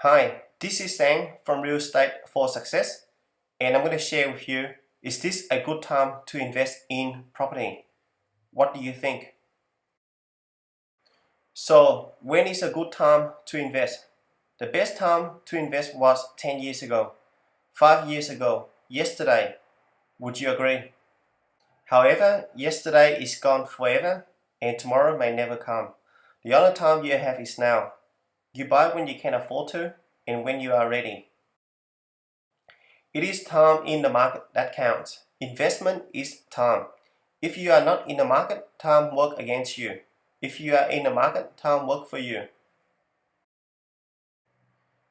Hi, this is Sang from Real Estate for Success, and I'm going to share with you, is this a good time to invest in property? What do you think? So, when is a good time to invest? The best time to invest was 10 years ago, 5 years ago, yesterday. Would you agree? However, yesterday is gone forever, and tomorrow may never come. The only time you have is now. You buy when you can afford to, and when you are ready. It is time in the market that counts. Investment is time. If you are not in the market, time work against you. If you are in the market, time work for you.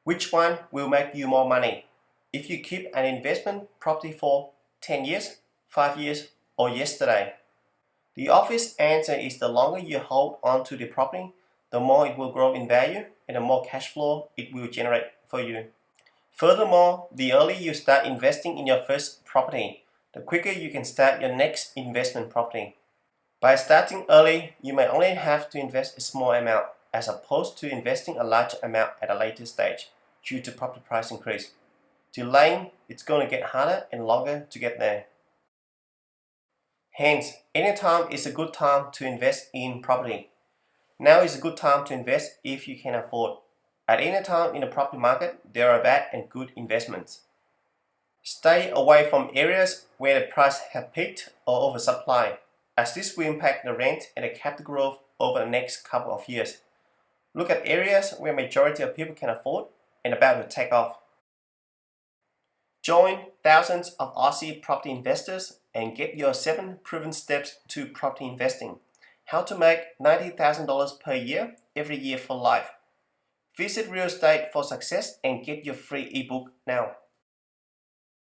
Which one will make you more money? If you keep an investment property for 10 years, 5 years, or yesterday? The obvious answer is the longer you hold on to the property, the more it will grow in value and the more cash flow it will generate for you. Furthermore, the earlier you start investing in your first property, the quicker you can start your next investment property. By starting early, you may only have to invest a small amount, as opposed to investing a large amount at a later stage due to property price increase. Delaying, it's going to get harder and longer to get there. Hence, any time is a good time to invest in property. Now is a good time to invest if you can afford. At any time in the property market, there are bad and good investments. Stay away from areas where the price have peaked or oversupply, as this will impact the rent and the capital growth over the next couple of years. Look at areas where majority of people can afford and about to take off. Join thousands of Aussie property investors and get your 7 proven steps to property investing. How to make $90,000 per year every year for life. Visit Real Estate for Success and get your free ebook now.